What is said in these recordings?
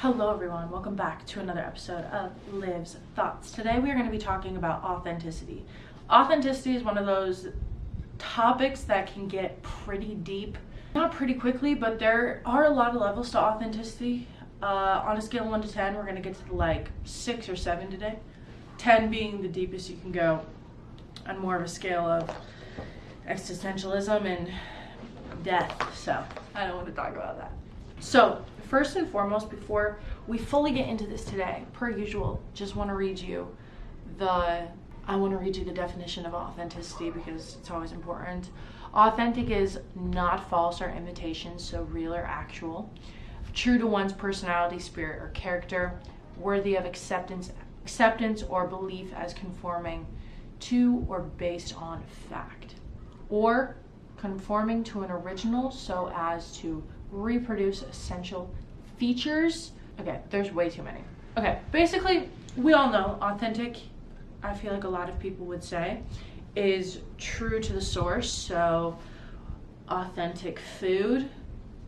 Hello everyone, welcome back to another episode of Liv's Thoughts. Today we are going to be talking about authenticity. Authenticity is one of those topics that can get pretty deep, not pretty quickly, but there are a lot of levels to authenticity. On a scale of 1 to 10, we're going to get to like 6 or 7 today. 10 being the deepest you can go, on more of a scale of existentialism and death, so I don't want to talk about that. So, first and foremost, before we fully get into this today, per usual, just want to read you the definition of authenticity because it's always important. Authentic is not false or imitation, so real or actual. True to one's personality, spirit, or character. Worthy of acceptance or belief as conforming to or based on fact. Or conforming to an original so as to reproduce essential features. Okay, there's way too many. Okay, basically, we all know authentic, I feel like a lot of people would say, is true to the source. So, authentic food,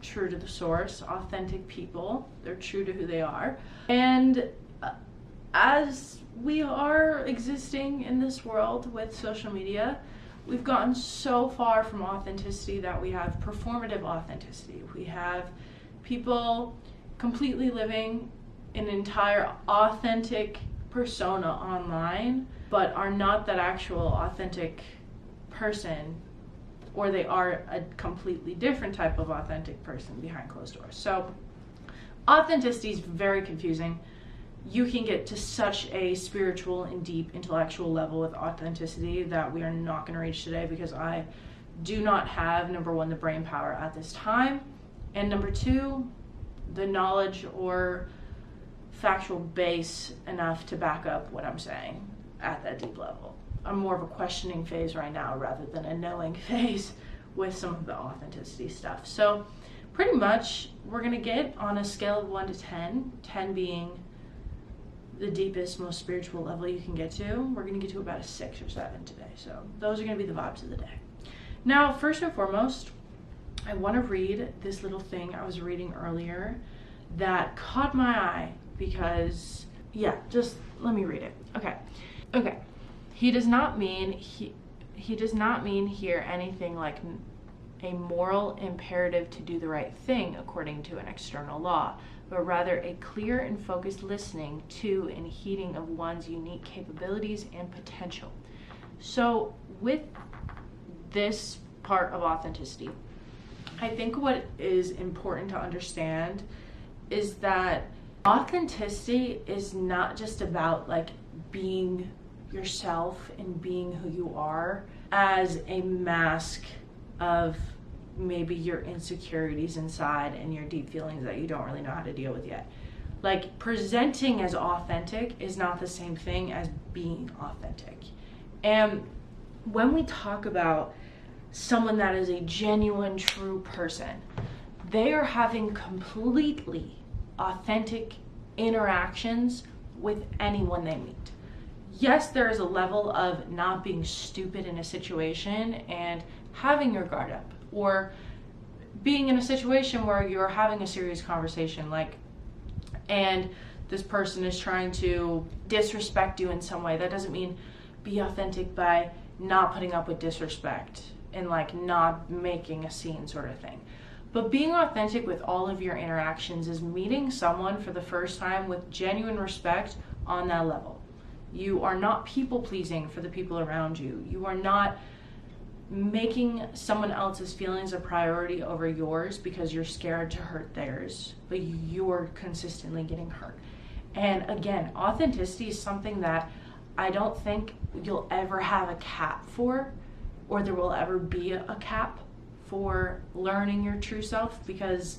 true to the source. Authentic people, they're true to who they are. And as we are existing in this world with social media, we've gotten so far from authenticity that we have performative authenticity. We have people completely living an entire authentic persona online, but are not that actual authentic person, or they are a completely different type of authentic person behind closed doors. So authenticity is very confusing. You can get to such a spiritual and deep intellectual level with authenticity that we are not going to reach today because I do not have, number one, the brain power at this time, and number two, the knowledge or factual base enough to back up what I'm saying at that deep level. I'm more of a questioning phase right now rather than a knowing phase with some of the authenticity stuff. So pretty much we're going to get on a scale of 1 to 10, 10 being the deepest, most spiritual level you can get to. We're going to get to about a 6 or 7 today. So those are going to be the vibes of the day. Now, first and foremost, I want to read this little thing I was reading earlier that caught my eye because, just let me read it. Okay. He does not mean here anything like a moral imperative to do the right thing according to an external law, but rather a clear and focused listening to and heeding of one's unique capabilities and potential. So with this part of authenticity, I think what is important to understand is that authenticity is not just about like being yourself and being who you are as a mask of maybe your insecurities inside and your deep feelings that you don't really know how to deal with yet. Like, presenting as authentic is not the same thing as being authentic. And when we talk about someone that is a genuine, true person, they are having completely authentic interactions with anyone they meet. Yes, there is a level of not being stupid in a situation and having your guard up, or being in a situation where you're having a serious conversation, and this person is trying to disrespect you in some way. That doesn't mean be authentic by not putting up with disrespect and not making a scene sort of thing. But being authentic with all of your interactions is meeting someone for the first time with genuine respect on that level. You are not people pleasing for the people around you. You are not making someone else's feelings a priority over yours because you're scared to hurt theirs, but you're consistently getting hurt. And again, authenticity is something that I don't think you'll ever have a cap for, or there will ever be a cap for learning your true self, because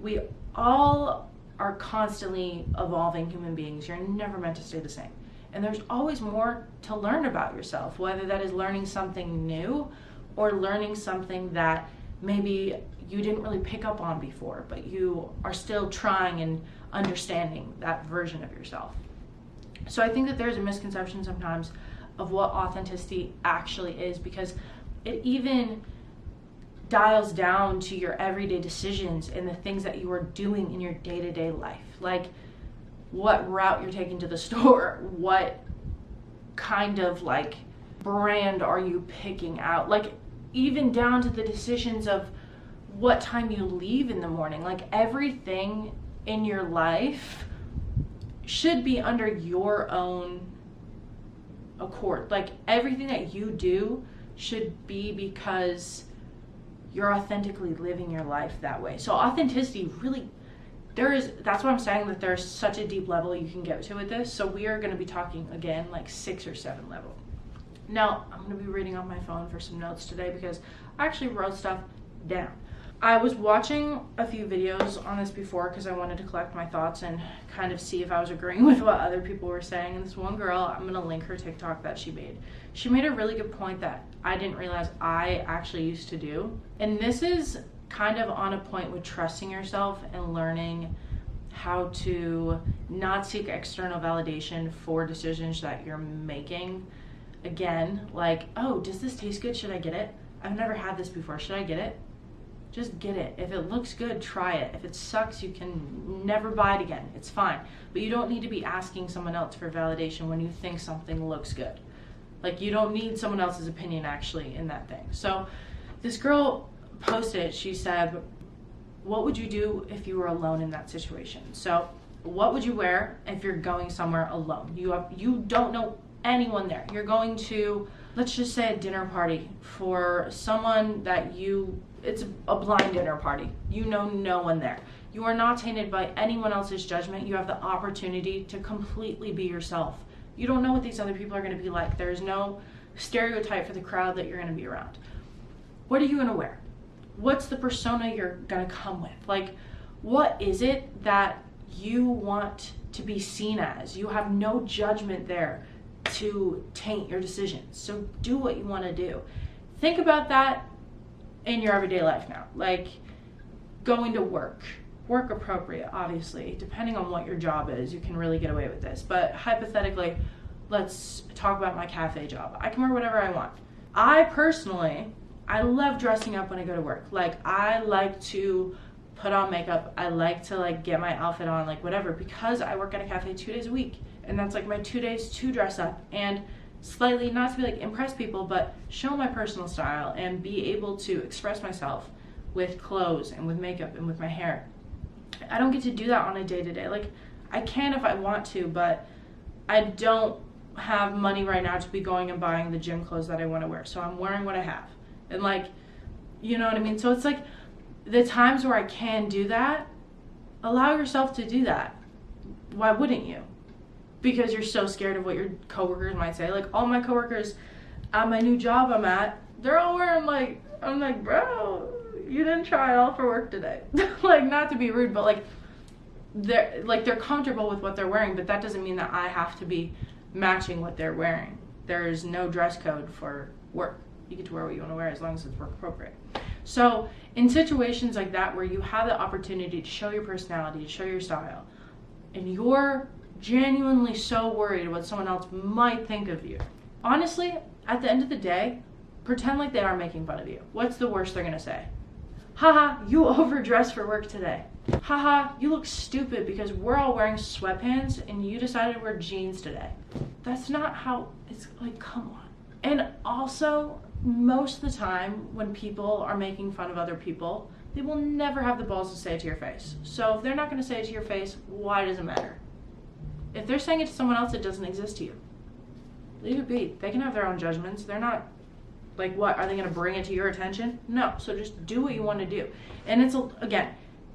we all are constantly evolving human beings. You're never meant to stay the same. And there's always more to learn about yourself, whether that is learning something new or learning something that maybe you didn't really pick up on before, but you are still trying and understanding that version of yourself. So I think that there's a misconception sometimes of what authenticity actually is, because it even dials down to your everyday decisions and the things that you are doing in your day-to-day life. Like what route you're taking to the store, what kind of like brand are you picking out, like even down to the decisions of what time you leave in the morning. Like everything in your life should be under your own accord. Like everything that you do should be because you're authentically living your life that way. So authenticity really, that's why I'm saying that there's such a deep level you can get to with this. So we are going to be talking again like 6 or 7 level. Now I'm going to be reading on my phone for some notes today because I actually wrote stuff down. I was watching a few videos on this before because I wanted to collect my thoughts and kind of see if I was agreeing with what other people were saying. And this one girl, I'm going to link her TikTok that she made a really good point that I didn't realize I actually used to do. And this is kind of on a point with trusting yourself and learning how to not seek external validation for decisions that you're making. Again, like, oh, does this taste good? Should I get it? I've never had this before. Should I get it? Just get it. If it looks good, try it. If it sucks, you can never buy it again. It's fine. But you don't need to be asking someone else for validation when you think something looks good. Like you don't need someone else's opinion actually in that thing. So this girl posted, she said, what would you do if you were alone in that situation? So what would you wear if you're going somewhere alone? You don't know anyone there. You're going to, let's just say, a dinner party for someone that it's a blind dinner party. You know no one there. You are not tainted by anyone else's judgment. You have the opportunity to completely be yourself. You don't know what these other people are going to be like. There's no stereotype for the crowd that you're going to be around. What are you going to wear? What's the persona you're going to come with? Like, what is it that you want to be seen as? You have no judgment there to taint your decisions. So do what you want to do. Think about that in your everyday life now. Like going to work appropriate, obviously. Depending on what your job is, you can really get away with this. But hypothetically, let's talk about my cafe job. I can wear whatever I want. I love dressing up when I go to work. Like I like to put on makeup. I like to like get my outfit on, like whatever, because I work at a cafe 2 days a week. And that's like my 2 days to dress up and slightly, not to be like impress people, but show my personal style and be able to express myself with clothes and with makeup and with my hair. I don't get to do that on a day-to-day. Like I can if I want to, but I don't have money right now to be going and buying the gym clothes that I want to wear. So I'm wearing what I have. And like, you know what I mean? So it's like the times where I can do that, allow yourself to do that. Why wouldn't you? Because you're so scared of what your coworkers might say. Like all my coworkers at my new job I'm at, they're all wearing like, I'm like, bro, you didn't try it all for work today. Like not to be rude, but like they're comfortable with what they're wearing, but that doesn't mean that I have to be matching what they're wearing. There is no dress code for work. You get to wear what you want to wear as long as it's work appropriate. So in situations like that where you have the opportunity to show your personality, to show your style, and you're genuinely so worried what someone else might think of you, honestly, at the end of the day, pretend like they are making fun of you. What's the worst they're gonna say? Haha, you overdressed for work today. Haha, you look stupid because we're all wearing sweatpants and you decided to wear jeans today. That's not how, it's like, come on. And also, most of the time when people are making fun of other people, they will never have the balls to say it to your face. So if they're not gonna say it to your face, why does it matter? If they're saying it to someone else, it doesn't exist to you. Leave it be. They can have their own judgments. They're not, like what, are they gonna bring it to your attention? No, so just do what you wanna do. And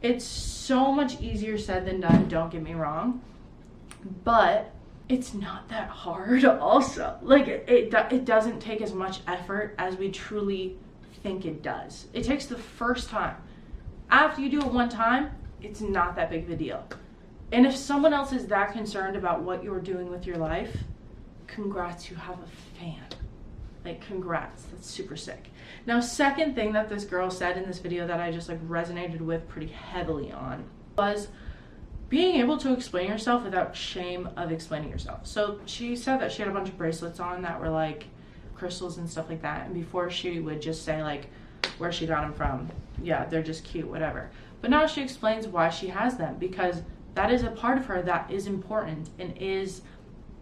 it's so much easier said than done, don't get me wrong. But it's not that hard also. Like it doesn't take as much effort as we truly think it does. It takes the first time. After you do it one time, it's not that big of a deal. And if someone else is that concerned about what you're doing with your life, congrats, you have a fan. Like congrats, that's super sick. Now, second thing that this girl said in this video that I just like resonated with pretty heavily on was being able to explain yourself without shame of explaining yourself. So she said that she had a bunch of bracelets on that were like crystals and stuff like that. And before she would just say like, where she got them from. Yeah, they're just cute, whatever. But now she explains why she has them, because that is a part of her that is important and is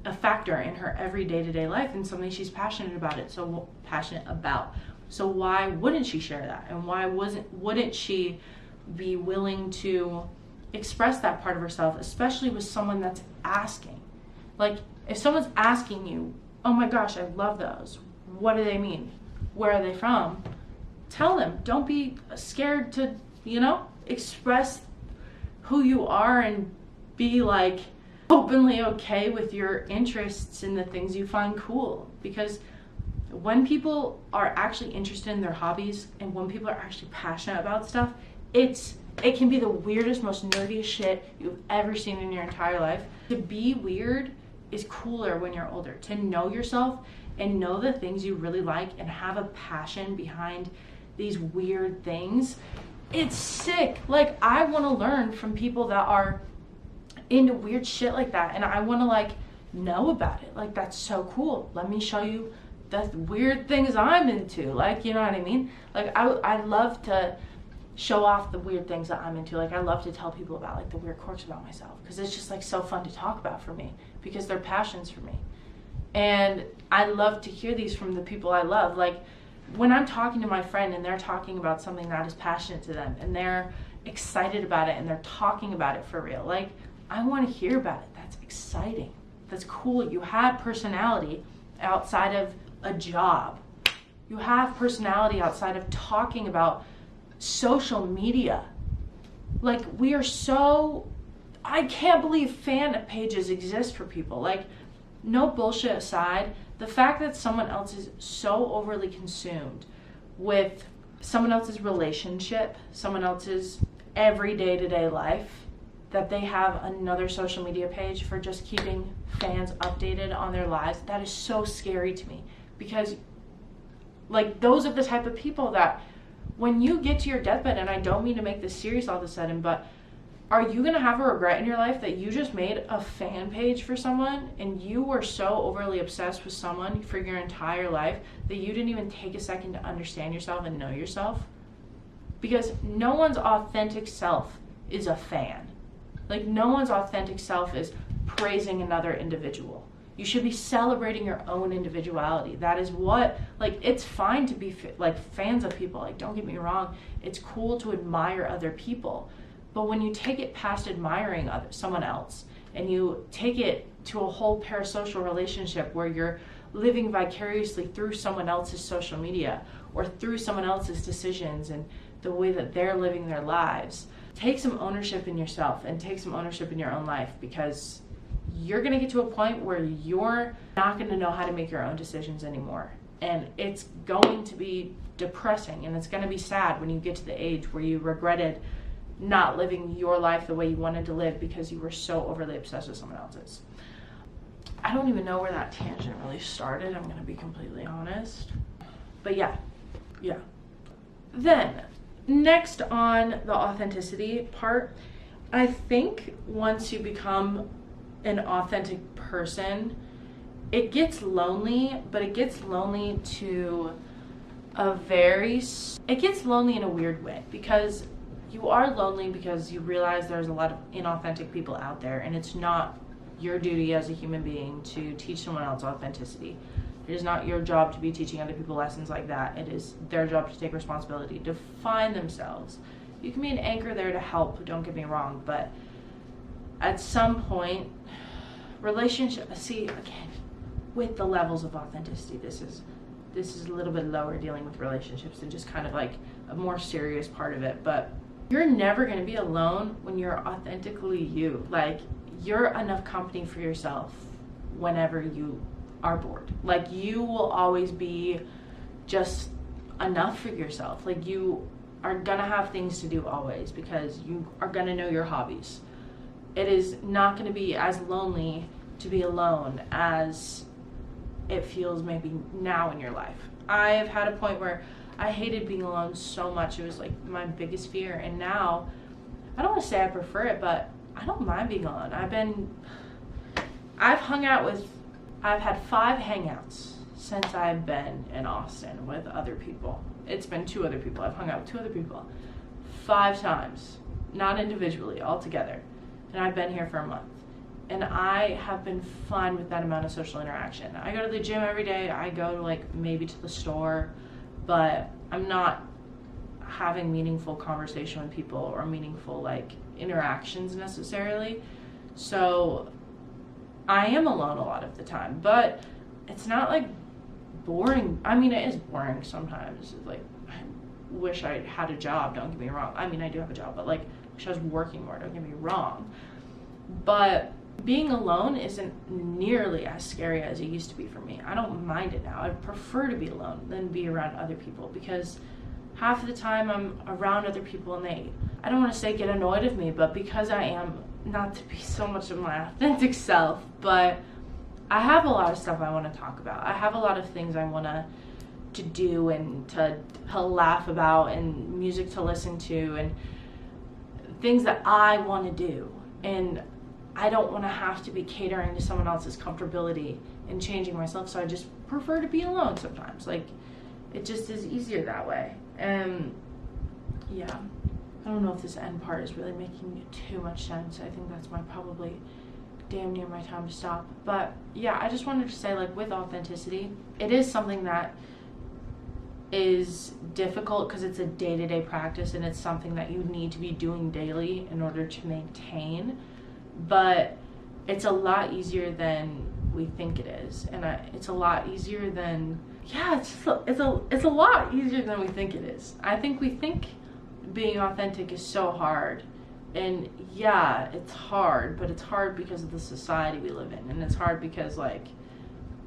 a factor in her every day-to-day life and something she's passionate about. So why wouldn't she share that? And why wouldn't she be willing to express that part of herself, especially with someone that's asking? Like, if someone's asking you, oh my gosh, I love those, what do they mean? Where are they from? Tell them. Don't be scared to, express who you are and be like openly okay with your interests in the things you find cool. Because when people are actually interested in their hobbies and when people are actually passionate about stuff, it can be the weirdest, most nerdiest shit you've ever seen in your entire life. To be weird is cooler when you're older. To know yourself and know the things you really like and have a passion behind these weird things, it's sick. Like, I want to learn from people that are into weird shit like that, and I want to know about it. Like, that's so cool. Let me show you the weird things I'm into. Like, you know what I mean? Like, I love to show off the weird things that I'm into. Like, I love to tell people about the weird quirks about myself, because it's just so fun to talk about for me, because they're passions for me. And I love to hear these from the people I love. Like, when I'm talking to my friend and they're talking about something that is passionate to them and they're excited about it and they're talking about it for real, I want to hear about it. That's exciting. That's cool. You have personality outside of a job. You have personality outside of talking about social media. We are so, I can't believe fan pages exist for people. No bullshit aside, the fact that someone else is so overly consumed with someone else's relationship, someone else's everyday to-day life, that they have another social media page for just keeping fans updated on their lives, that is so scary to me. Because those are the type of people that when you get to your deathbed, and I don't mean to make this serious all of a sudden, but are you going to have a regret in your life that you just made a fan page for someone and you were so overly obsessed with someone for your entire life that you didn't even take a second to understand yourself and know yourself? Because no one's authentic self is a fan. No one's authentic self is praising another individual. You should be celebrating your own individuality. That is what, it's fine to be fans of people. Don't get me wrong. It's cool to admire other people. But when you take it past admiring someone else and you take it to a whole parasocial relationship where you're living vicariously through someone else's social media or through someone else's decisions and the way that they're living their lives, take some ownership in yourself and take some ownership in your own life, because you're going to get to a point where you're not going to know how to make your own decisions anymore. And it's going to be depressing and it's going to be sad when you get to the age where you regretted not living your life the way you wanted to live because you were so overly obsessed with someone else's. I don't even know where that tangent really started, I'm going to be completely honest. But yeah. Then, next on the authenticity part, I think once you become an authentic person, it gets lonely, but it gets lonely it gets lonely in a weird way, because you are lonely because you realize there's a lot of inauthentic people out there, and it's not your duty as a human being to teach someone else authenticity. It is not your job to be teaching other people lessons like that. It is their job to take responsibility, to find themselves. You can be an anchor there to help, don't get me wrong, but at some point, again, with the levels of authenticity, this is a little bit lower, dealing with relationships and just kind of a more serious part of it. But you're never going to be alone when you're authentically you. You're enough company for yourself whenever you are bored. You will always be just enough for yourself. You are going to have things to do always, because you are going to know your hobbies. It is not going to be as lonely to be alone as it feels maybe now in your life. I have had a point where I hated being alone so much. It was my biggest fear. And now, I don't want to say I prefer it, but I don't mind being alone. I've had 5 hangouts since I've been in Austin with other people. It's been 2 other people. I've hung out with 2 other people 5 times, not individually, all together. And I've been here for a month. And I have been fine with that amount of social interaction. I go to the gym every day. I go to like maybe to the store, but I'm not having meaningful conversation with people or meaningful like interactions necessarily. So I am alone a lot of the time, but it's not like boring. I mean, it is boring sometimes. Like, I wish I had a job, don't get me wrong. I mean, I do have a job, but like, I wish I was working more, don't get me wrong. But being alone isn't nearly as scary as it used to be for me. I don't mind it now. I prefer to be alone than be around other people, because half of the time I'm around other people and they, I don't want to say get annoyed of me, but because I am, not to be so much of my authentic self, but I have a lot of stuff I want to talk about. I have a lot of things I want to do and to laugh about and music to listen to and things that I want to do. And I don't want to have to be catering to someone else's comfortability and changing myself, so I just prefer to be alone sometimes. Like, it just is easier that way. And yeah, I don't know if this end part is really making too much sense. I think that's probably damn near my time to stop. But yeah, I just wanted to say, like, with authenticity, it is something that is difficult because it's a day-to-day practice and it's something that you need to be doing daily in order to maintain. But it's a lot easier than we think it is, and it's a lot easier than it's a lot easier than we think it is. I think we think being authentic is so hard, and yeah, it's hard, but it's hard because of the society we live in, and it's hard because like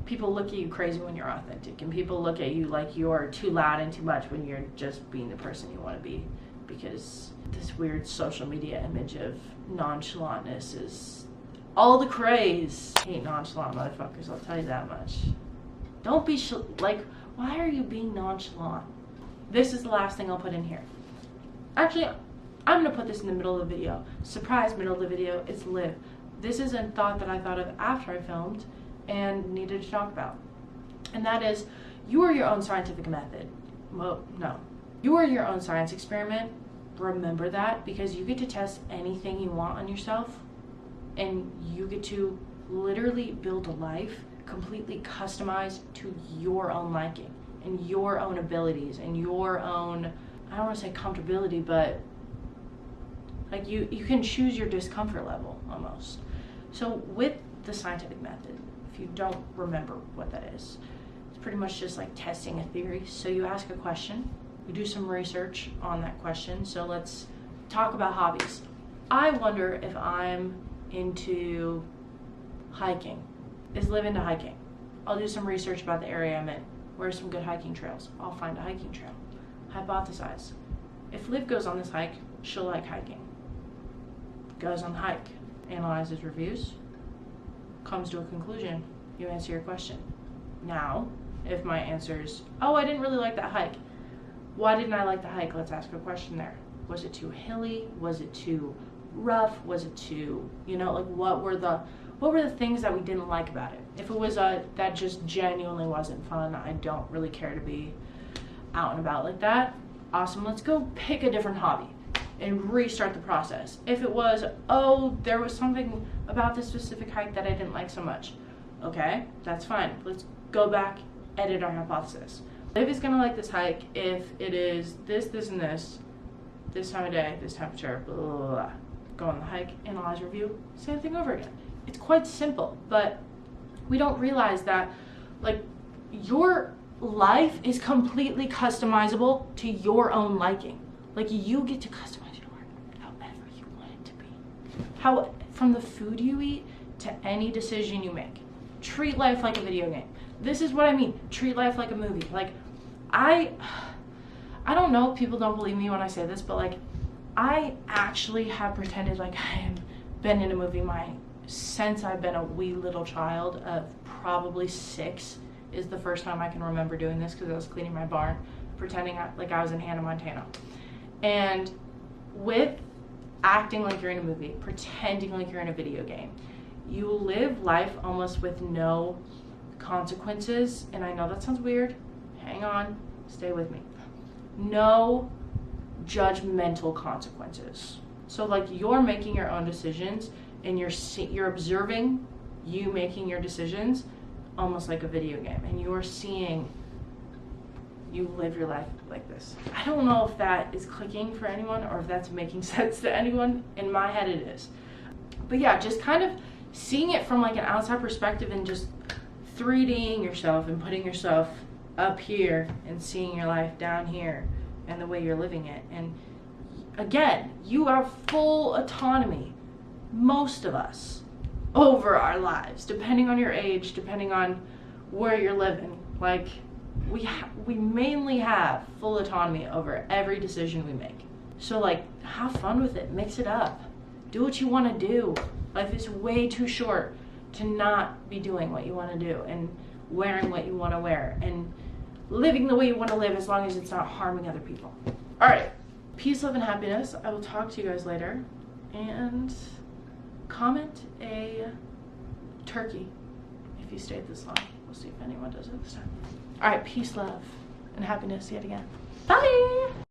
people look at you crazy when you're authentic, and people look at you like you're too loud and too much when you're just being the person you want to be, because this weird social media image of nonchalantness is all the craze. I hate nonchalant motherfuckers, I'll tell you that much. Don't be like, why are you being nonchalant? This is the last thing I'll put in here. Actually, I'm gonna put this in the middle of the video. Surprise, middle of the video, it's live. This is a thought that I thought of after I filmed and needed to talk about. And that is, you are your own scientific method. Well, no. You are your own science experiment. Remember that, because you get to test anything you want on yourself, and you get to literally build a life completely customized to your own liking and your own abilities and your own, I don't want to say comfortability, but like you can choose your discomfort level almost. So with the scientific method, if you don't remember what that is, it's pretty much just like testing a theory. So you ask a question, you do some research on that question. So let's talk about hobbies. I wonder if I'm into hiking. Is Liv into hiking? I'll do some research about the area I'm in. Where are some good hiking trails? I'll find a hiking trail. Hypothesize. If Liv goes on this hike, she'll like hiking. Goes on the hike, analyzes reviews, comes to a conclusion. You answer your question. Now, if my answer is, oh, I didn't really like that hike. Why didn't I like the hike? Let's ask a question there. Was it too hilly? Was it too rough? Was it too, like what were the things that we didn't like about it? If it was that just genuinely wasn't fun, I don't really care to be out and about like that, awesome, let's go pick a different hobby and restart the process. If it was, oh, there was something about this specific hike that I didn't like so much, okay, that's fine. Let's go back, edit our hypothesis. Liv is gonna like this hike if it is this, and this time of day, this temperature, blah, blah, blah, blah. Go on the hike, analyze, review, same thing over again. It's quite simple, but we don't realize that, like, your life is completely customizable to your own liking. Like, you get to customize your life however you want it to be. From the food you eat to any decision you make. Treat life like a video game. This is what I mean. Treat life like a movie. Like, I don't know if people don't believe me when I say this, but like, I actually have pretended like I have been in a movie since I've been a wee little child of probably 6 is the first time I can remember doing this, because I was cleaning my barn, pretending like I was in Hannah Montana. And with acting like you're in a movie, pretending like you're in a video game, you live life almost with no consequences. And I know that sounds weird. Hang on, stay with me. no judgmental consequences. So like, you're making your own decisions, and you're observing you making your decisions almost like a video game, and you're seeing you live your life like this. I don't know if that is clicking for anyone or if that's making sense to anyone. In my head it is. But yeah, just kind of seeing it from like an outside perspective, and just 3Ding yourself and putting yourself up here and seeing your life down here and the way you're living it. And again, you have full autonomy, most of us, over our lives, depending on your age, depending on where you're living. Like, we mainly have full autonomy over every decision we make. So like, have fun with it, mix it up, do what you want to do. Life is way too short to not be doing what you want to do, and wearing what you want to wear, and living the way you want to live, as long as it's not harming other people. All right, peace, love, and happiness. I will talk to you guys later, and comment a turkey if you stayed this long. We'll see if anyone does it this time. All right, peace, love, and happiness yet again. Bye.